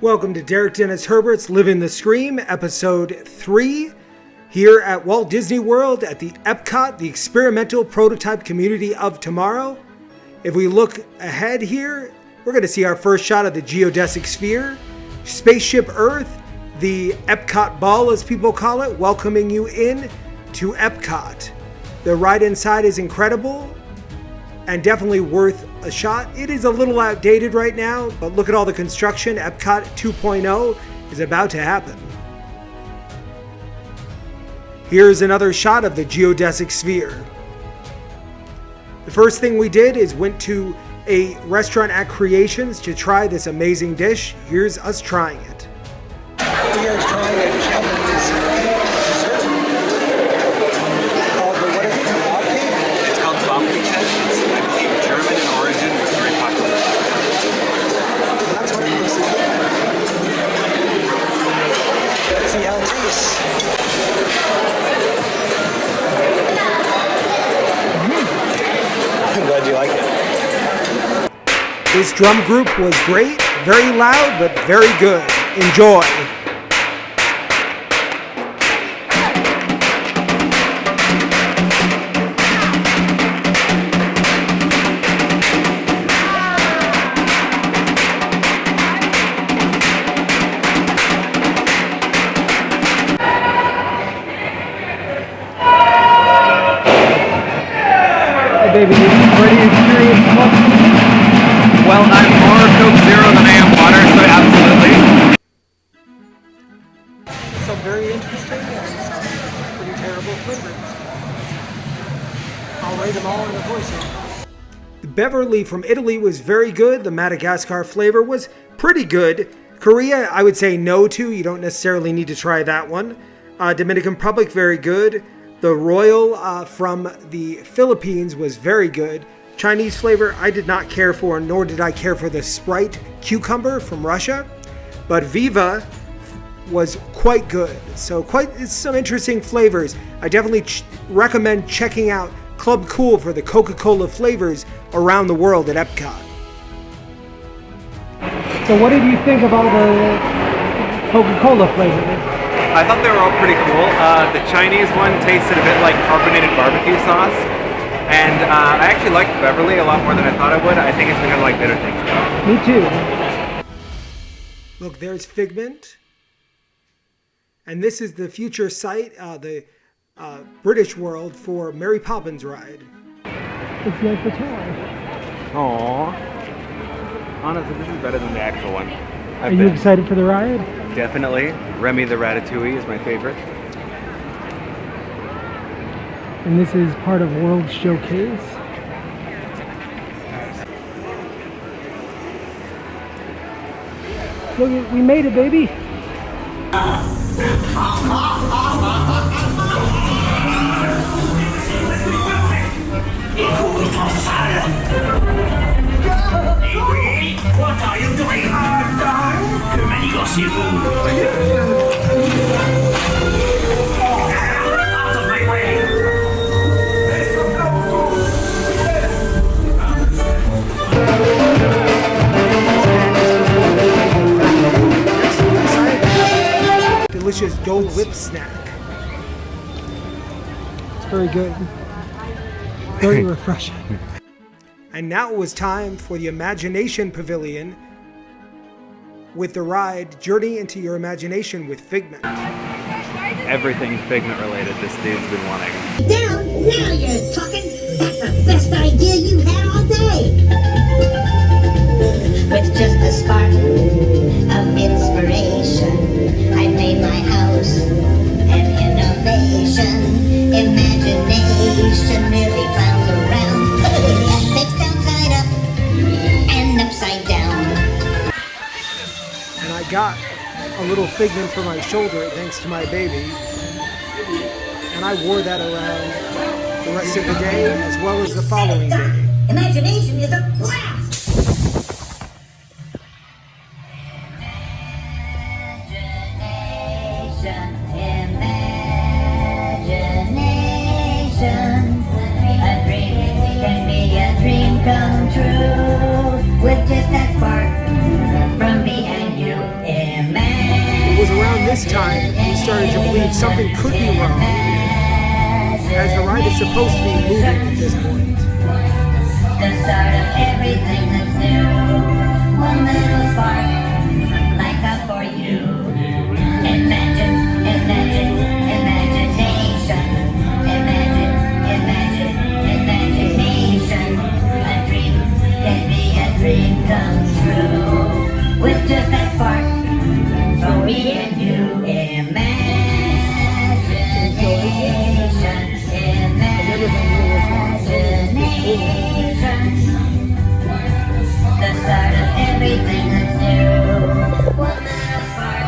Welcome to Dennis Herbert's Livin The Scream, Episode 3, here at Walt Disney World at the EPCOT, the Experimental Prototype Community of Tomorrow. If we look ahead here, we're going to see our first shot of the geodesic sphere, Spaceship Earth, the EPCOT ball as people call it, welcoming you in to EPCOT. The ride inside is incredible and definitely worth a shot. It is a little outdated right now, but look at all the construction. EPCOT 2.0 is about to happen. Here's another shot of the geodesic sphere. The first thing we did is went to a restaurant at Creations to try this amazing dish. Here's us trying it. Here's trying a Japanese dessert called what is it? Babke? It's called Babke. It's, I believe, German in origin, but very popular. That's what it looks like. Let's see how it tastes. I'm glad you like it. This drum group was great, very loud, but very good. Enjoy. Hey baby, ready to experience what? Well, I'm more Coke Zero than I am water, so absolutely. Some very interesting and some pretty terrible flavors. I'll rate them all in a voiceover. The Beverly from Italy was very good. The Madagascar flavor was pretty good. Korea, I would say no to. You don't necessarily need to try that one. Dominican Republic, very good. The Royal from the Philippines was very good. Chinese flavor I did not care for, nor did I care for the Sprite cucumber from Russia. But Viva was quite good. So it's some interesting flavors. I definitely recommend checking out Club Cool for the Coca-Cola flavors around the world at EPCOT. So what did you think of all the Coca-Cola flavors? I thought they were all pretty cool. The Chinese one tasted a bit like carbonated barbecue sauce. And I actually liked Beverly a lot more than I thought I would. I think it's because I like bitter things though. Me too. Look, there's Figment. And this is the future site, the British world for Mary Poppins ride. It's like the toy. Aww. Honestly, this is better than the actual one. Are you excited for the ride? Definitely. Remy the Ratatouille is my favorite. And this is part of World Showcase. Look, we made it, baby. What are you doing? Que manigancez-vous? Out of my way! Delicious Dole Whip snack. It's very good. Very refreshing. And now it was time for the Imagination Pavilion with the ride Journey into Your Imagination with Figment. Everything Figment related this dude's been wanting. Down, now you're talking. That's the best idea you've had all day. With just a spark of inspiration, I made my house an innovation. Imagination really clowns around. Fixed upside up and upside down. And I got a little Figment for my shoulder thanks to my baby. And I wore that around the rest of the day as well as the following day. Imagination is a blast! Come true with just that spark from behind you. started to believe something could be wrong, as the ride is supposed to be moving at this point. The start of everything that's new. One little spark, light up for you. Imagine, imagine, imagination. Imagine, imagine, imagination. A dream can be a dream come true. With just that spark, for me and you. Imagination, imagination. The start of everything that's new. One little spark,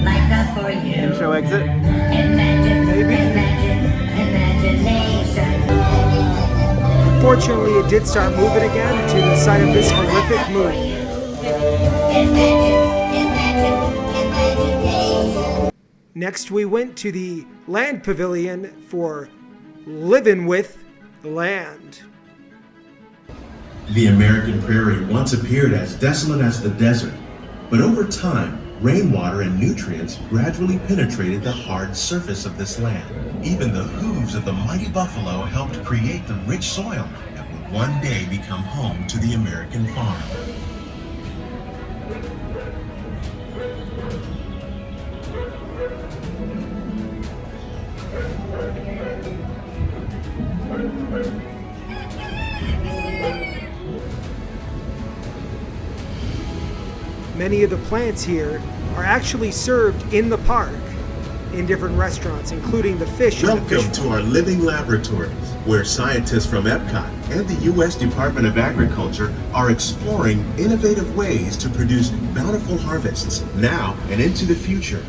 light up for you. Show exit. Imagine, imagine, imagination. Fortunately, it did start moving again to the side of this horrific move. Imagine, imagine, imagination. Next, we went to the land pavilion for Livin with the Land. The American prairie once appeared as desolate as the desert, but over time, rainwater and nutrients gradually penetrated the hard surface of this land. Even the hooves of the mighty buffalo helped create the rich soil that would one day become home to the American farm. Many of the plants here are actually served in the park in different restaurants, including the fish. Welcome to our living laboratories, where scientists from EPCOT and the U.S. Department of Agriculture are exploring innovative ways to produce bountiful harvests now and into the future.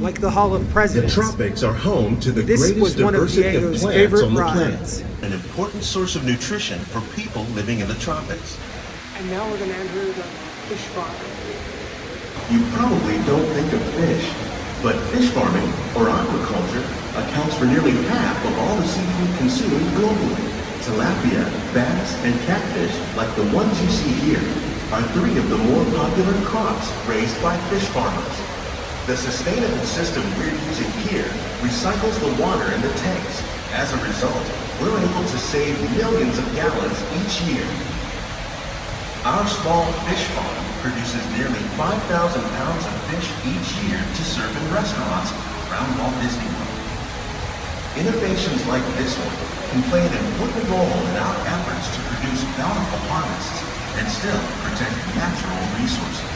Like the Hall of The Presidents. tropics are home to the This greatest was one of diversity of Diego's plants favorite on the rides. planet. An important source of nutrition for people living in the tropics. And now we're going to enter the fish farm. You probably don't think of fish, but fish farming, or aquaculture, accounts for nearly half of all the seafood consumed globally. Tilapia, bass, and catfish, like the ones you see here, are three of the more popular crops raised by fish farmers. The sustainable system we're using here recycles the water in the tanks. As a result, we're able to save millions of gallons each year. Our small fish farm produces nearly 5,000 pounds of fish each year to serve in restaurants around Walt Disney World. Innovations like this one can play an important role in our efforts to produce bountiful harvests and still protect natural resources.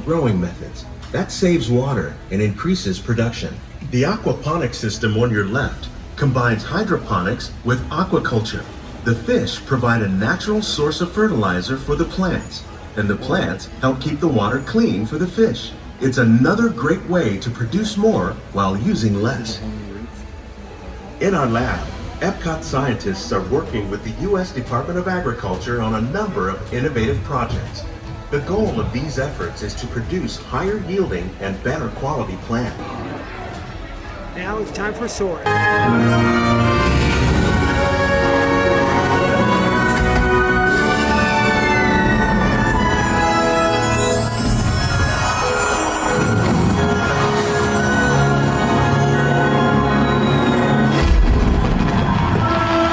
Growing methods. That saves water and increases production. The aquaponics system on your left combines hydroponics with aquaculture. The fish provide a natural source of fertilizer for the plants, and the plants help keep the water clean for the fish. It's another great way to produce more while using less. In our lab, EPCOT scientists are working with the U.S. Department of Agriculture on a number of innovative projects. The goal of these efforts is to produce higher yielding and better quality plants. Now it's time for Soarin.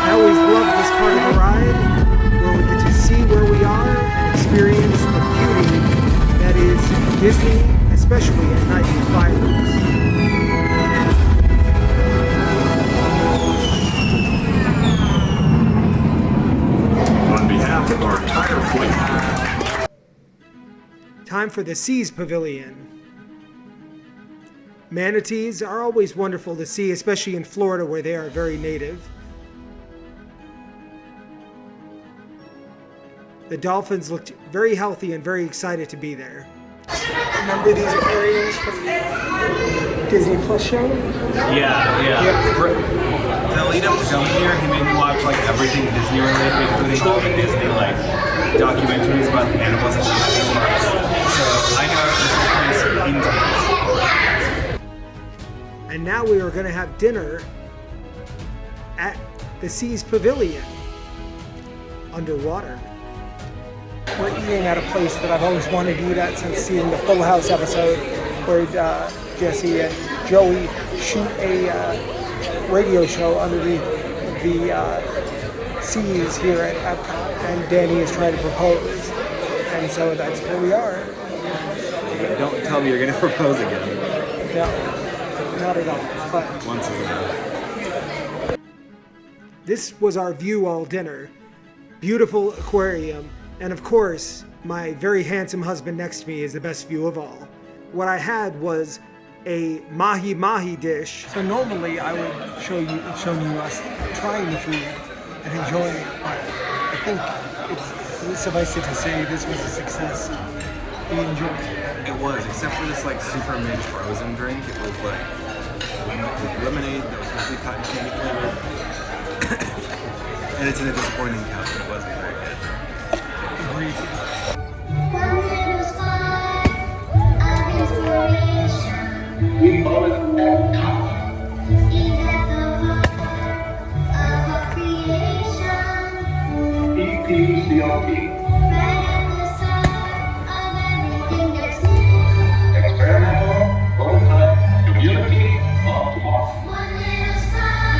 I always love this part of the ride, where we get to see where we are and experience the beauty that is Disney, especially at night with fireworks. On behalf of our entire fleet. Time for the Seas Pavilion. Manatees are always wonderful to see, especially in Florida where they are very native. The dolphins looked very healthy and very excited to be there. Remember these aquariums from the Disney Plus show? Yeah. The lead up to coming here, he made me watch like everything Disney related, including all the Disney like documentaries about the animals and the parks. So I know this place in And now we are going to have dinner at the Seas Pavilion, underwater. We're eating at a place that I've always wanted to eat at since seeing the Full House episode where Jesse and Joey shoot a radio show underneath the seas here at EPCOT, and Danny is trying to propose. And so that's where we are. Don't tell me you're going to propose again. No, not at all. But Once is enough. this was our view all dinner. Beautiful aquarium, and of course, my very handsome husband next to me is the best view of all. What I had was a mahi-mahi dish. So normally I would show you us trying the food and enjoying it, but I think it's suffice it to say this was a success. We enjoyed it. It was, except for this like super mint frozen drink. It was like lemonade that was mostly cotton candy flavored. And it's in a disappointing cup. It wasn't very good. Agreed. One little spark of inspiration We call it EPCOT. is at the heart of our creation. EPCOT. Right at the start of everything that's new. Experimental prototype community of tomorrow. One little spark.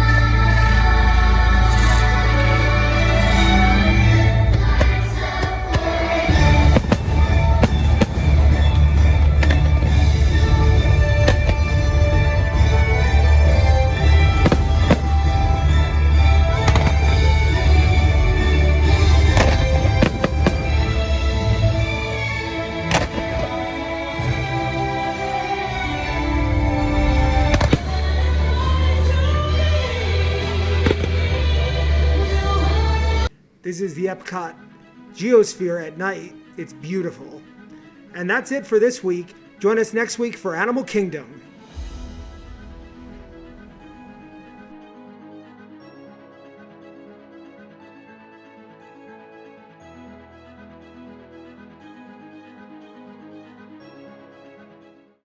This is the EPCOT Geosphere at night. It's beautiful. And that's it for this week. Join us next week for Animal Kingdom.